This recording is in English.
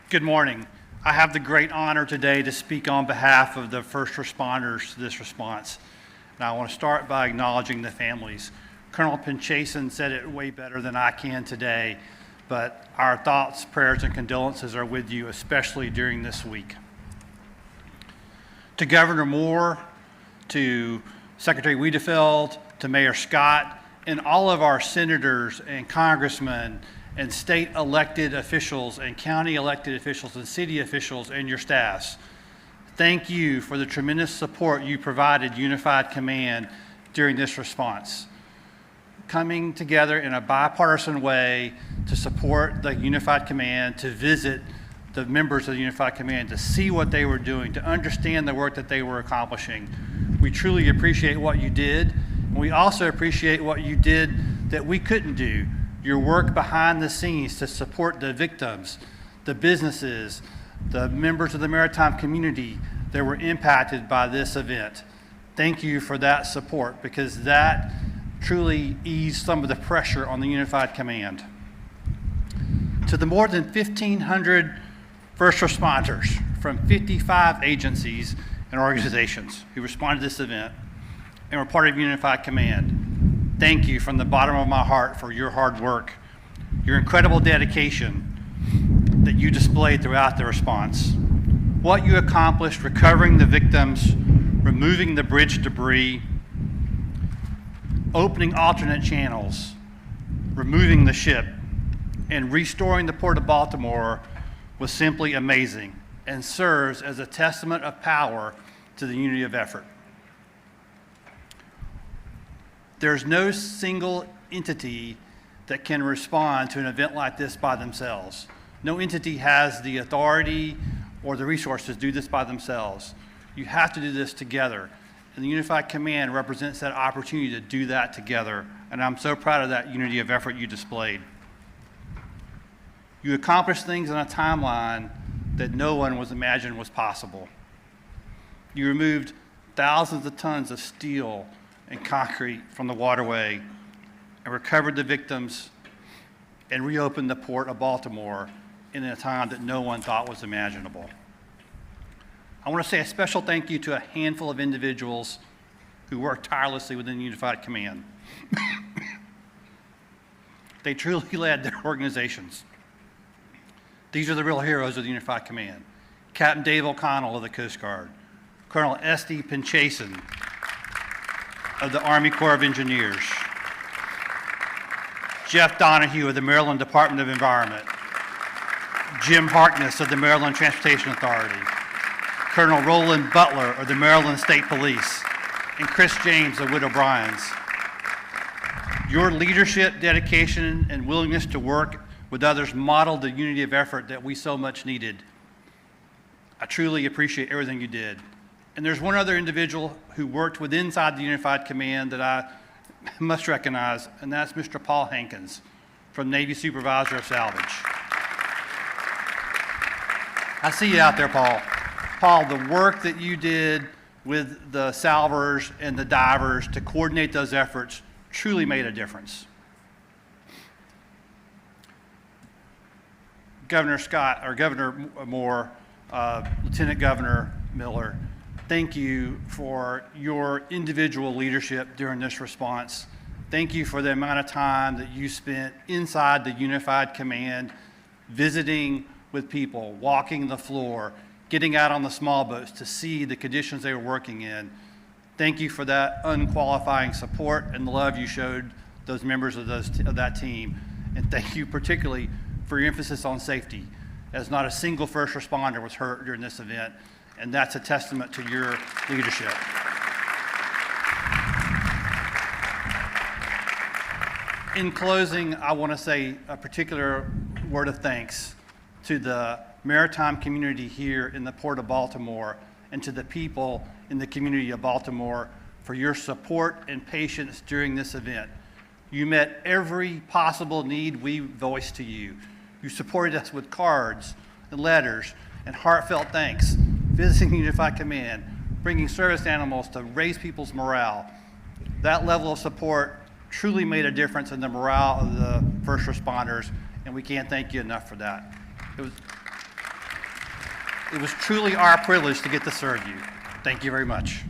Good morning. I have the great honor today to speak on behalf of the first responders to this response. And I want to start by acknowledging the families. Colonel Pinchason said it way better than I can today, but our thoughts, prayers, and condolences are with you, especially during this week. To Governor Moore, to Secretary Wiedefeld, to Mayor Scott, and all of our senators and congressmen and state elected officials and county elected officials and city officials and your staffs. Thank you for the tremendous support you provided Unified Command during this response. Coming together in a bipartisan way to support the Unified Command, to visit the members of the Unified Command, to see what they were doing, to understand the work that they were accomplishing. We truly appreciate what you did. And we also appreciate what you did that we couldn't do. Your work behind the scenes to support the victims, the businesses, the members of the maritime community that were impacted by this event. Thank you for that support, because that truly eased some of the pressure on the Unified Command. To the more than 1,500 first responders from 55 agencies and organizations who responded to this event and were part of Unified Command, thank you from the bottom of my heart for your hard work, your incredible dedication that you displayed throughout the response. What you accomplished recovering the victims, removing the bridge debris, opening alternate channels, removing the ship, and restoring the Port of Baltimore was simply amazing and serves as a testament of power to the unity of effort. There's no single entity that can respond to an event like this by themselves. No entity has the authority or the resources to do this by themselves. You have to do this together. And the Unified Command represents that opportunity to do that together. And I'm so proud of that unity of effort you displayed. You accomplished things on a timeline that no one was imagined was possible. You removed thousands of tons of steel and concrete from the waterway and recovered the victims and reopened the Port of Baltimore in a time that no one thought was imaginable. I want to say a special thank you to a handful of individuals who worked tirelessly within Unified Command. They truly led their organizations. These are the real heroes of the Unified Command. Captain Dave O'Connell of the Coast Guard, Colonel S.D. Pinchason of the Army Corps of Engineers, Jeff Donahue of the Maryland Department of Environment, Jim Harkness of the Maryland Transportation Authority, Colonel Roland Butler of the Maryland State Police, and Chris James of Witt O'Brien's. Your leadership, dedication, and willingness to work with others modeled the unity of effort that we so much needed. I truly appreciate everything you did. And there's one other individual who worked with inside the Unified Command that I must recognize, and that's Mr. Paul Hankins from Navy Supervisor of Salvage. I see you out there, Paul. Paul, the work that you did with the salvers and the divers to coordinate those efforts truly made a difference. Governor Scott, or Governor Moore, Lieutenant Governor Miller, thank you for your individual leadership during this response. Thank you for the amount of time that you spent inside the Unified Command, visiting with people, walking the floor, getting out on the small boats to see the conditions they were working in. Thank you for that unqualifying support and the love you showed those members of that team. And thank you particularly for your emphasis on safety, as not a single first responder was hurt during this event. And that's a testament to your leadership. In closing, I want to say a particular word of thanks to the maritime community here in the Port of Baltimore and to the people in the community of Baltimore for your support and patience during this event. You met every possible need we voiced to you. You supported us with cards and letters and heartfelt thanks, visiting Unified Command, bringing service animals to raise people's morale. That level of support truly made a difference in the morale of the first responders, and we can't thank you enough for that. It was truly our privilege to get to serve you. Thank you very much.